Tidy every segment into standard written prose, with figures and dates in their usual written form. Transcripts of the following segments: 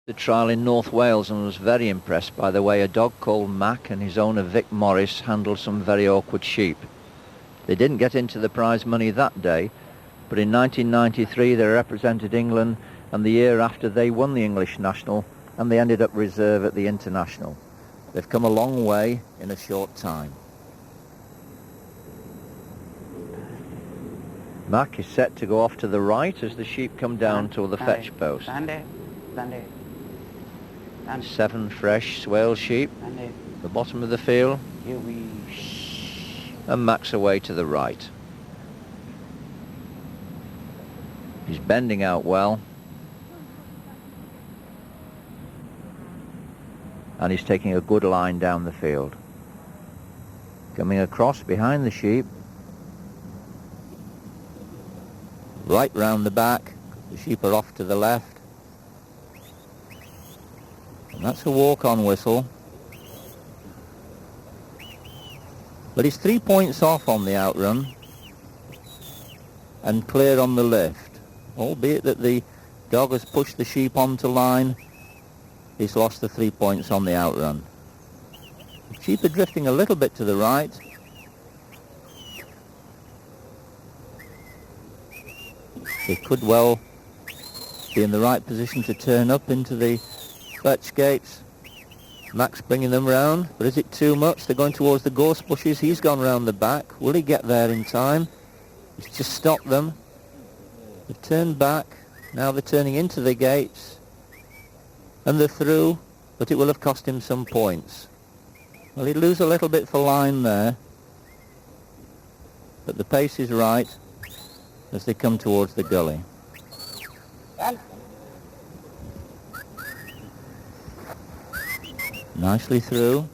The trial in North Wales and was very impressed by the way a dog called Mac and his owner Vic Morris handled some very awkward sheep. They didn't get into the prize money that day, but in 1993 they represented England, and the year after they won the English National and they ended up reserve at the International. They've come a long way in a short time. Mac is set to go off to the right as the sheep come down to the fetch post. 7 fresh swale sheep, the bottom of the field, and Mac's away to the right. He's bending out well, and he's taking a good line down the field. Coming across behind the sheep, right round the back. The sheep are off to the left. And that's a walk-on whistle. But he's 3 points off on the outrun and clear on the lift. Albeit that the dog has pushed the sheep onto line, he's lost the 3 points on the outrun. The sheep are drifting a little bit to the right. They could well be in the right position to turn up into the fetch gates. Mac's bringing them round, but is it too much? They're going towards the gorse bushes. He's gone round the back. Will he get there in time? He's just stopped them. They've turned back. Now they're turning into the gates. And they're through, but it will have cost him some points. Well, he'd lose a little bit for line there, but the pace is right as they come towards the gully. Nicely through.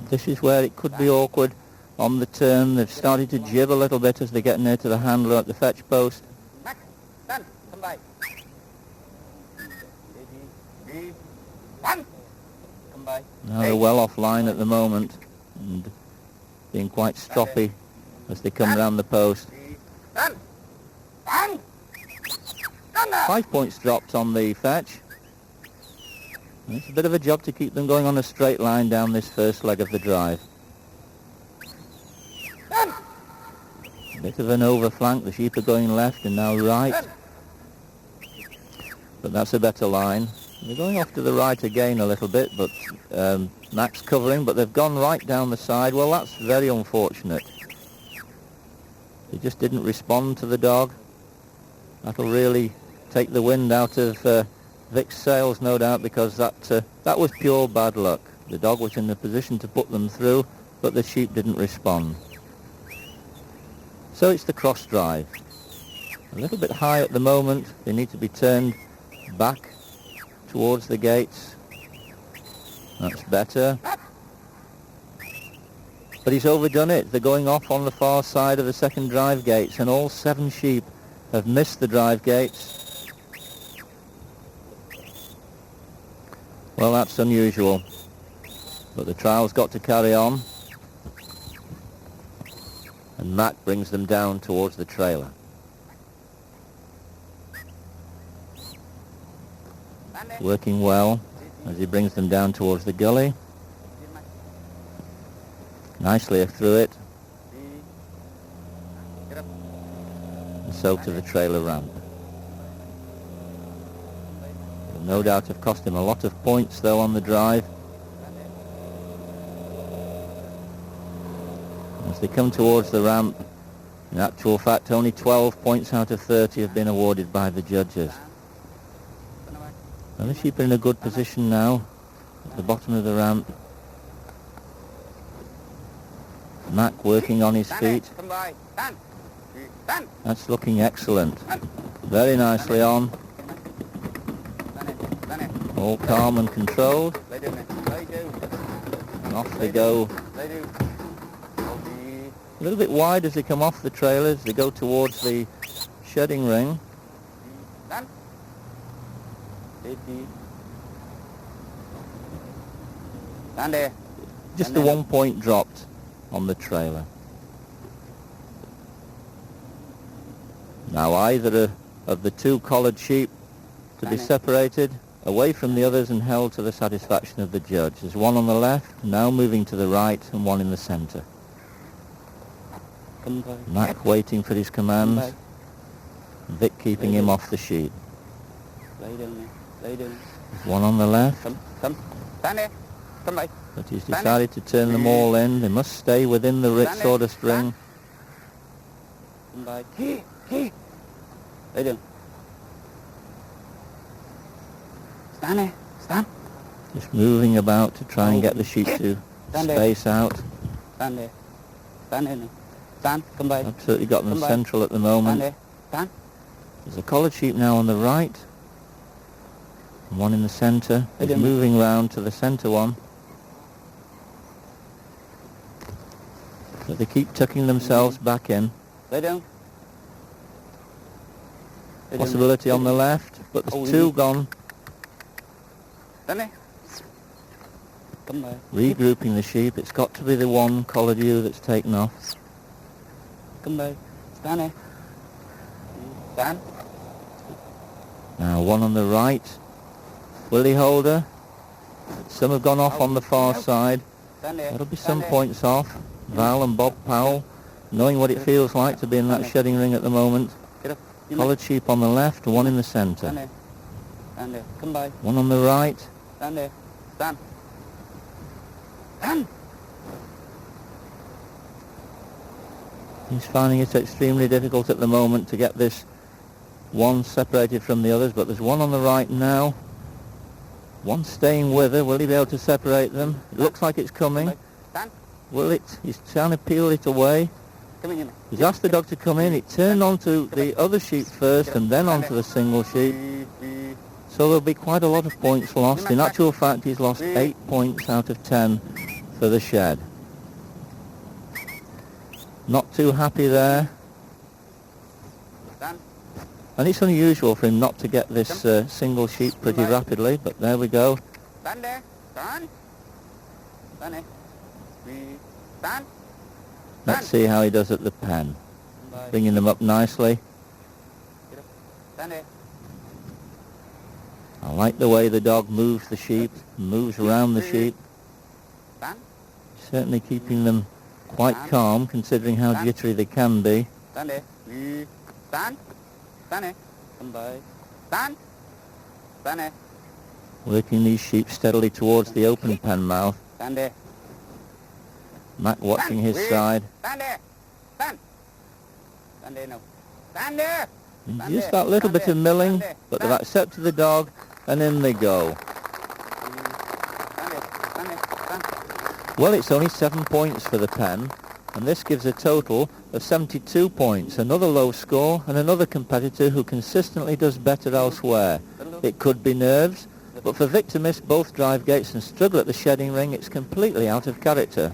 This is where it could be awkward on the turn. They've started to jib a little bit as they get near to the handler at the fetch post. Now they're well offline at the moment and being quite stroppy as they come round the post. 5 points dropped on the fetch. It's a bit of a job to keep them going on a straight line down this first leg of the drive. A bit of an overflank. The sheep are going left and now right. But that's a better line. They're going off to the right again a little bit, but Mac's covering, but they've gone right down the side. Well, that's very unfortunate. They just didn't respond to the dog. That'll really take the wind out of Vic's sails, no doubt, because that was pure bad luck. The dog was in the position to put them through, but the sheep didn't respond. So it's the cross drive. A little bit high at the moment. They need to be turned back towards the gates. That's better. But he's overdone it. They're going off on the far side of the second drive gates, and all 7 sheep have missed the drive gates. Well, that's unusual. But the trial's got to carry on. And Mac brings them down towards the trailer. Working well as he brings them down towards the gully. Nicely through it. And so to the trailer ramp. It'll no doubt have cost him a lot of points though on the drive. As they come towards the ramp, in actual fact only 12 points out of 30 have been awarded by the judges. And the sheep are in a good position now at the bottom of the ramp. Mac working on his feet. That's looking excellent. Very nicely on. All calm and controlled. And off they go. A little bit wide as they come off the trailers. They go towards the shedding ring. Just the 1 point dropped on the trailer. Now either of the two collared sheep to be separated away from the others and held to the satisfaction of the judge. There's one on the left, now moving to the right, and one in the centre. Mac waiting for his commands. Vic keeping him off the sheep. There's one on the left, but he's decided to turn them all in. They must stay within the Ritz order string. Just moving about to try and get the sheep to space out. Absolutely got them central at the moment. There's a collared sheep now on the right, and one in the centre. He's moving round to the centre one. But they keep tucking themselves back in. Possibility on the left, but there's two gone. Regrouping the sheep. It's got to be the one collared ewe that's taken off. Now one on the right, Willie Holder. Some have gone off on the far side. That'll be some points off. Val and Bob Powell, knowing what it feels like to be in that shedding ring at the moment. Collared sheep on the left, one in the centre. One on the right. He's finding it extremely difficult at the moment to get this one separated from the others, but there's one on the right now. One staying with her. Will he be able to separate them? It looks like it's coming. Will it? He's trying to peel it away. He's asked the dog to come in. It turned onto the other sheep first and then onto the single sheep. So there'll be quite a lot of points lost. In actual fact, he's lost 8 points out of 10 for the shed. Not too happy there. And it's unusual for him not to get this single sheep pretty rapidly, but there we go. Let's see how he does at the pen. Bringing them up nicely. I like the way the dog moves the sheep, moves around the sheep. Certainly keeping them quite calm, considering how jittery they can be. Working these sheep steadily towards the open pen mouth. Mac watching his side. Just that little bit of milling, but they've accepted the dog, and in they go. Well, it's only 7 points for the pen, and this gives a total of 72 points. Another low score, and another competitor who consistently does better elsewhere. It could be nerves, but for Vic to miss both drive gates and struggle at the shedding ring, it's completely out of character.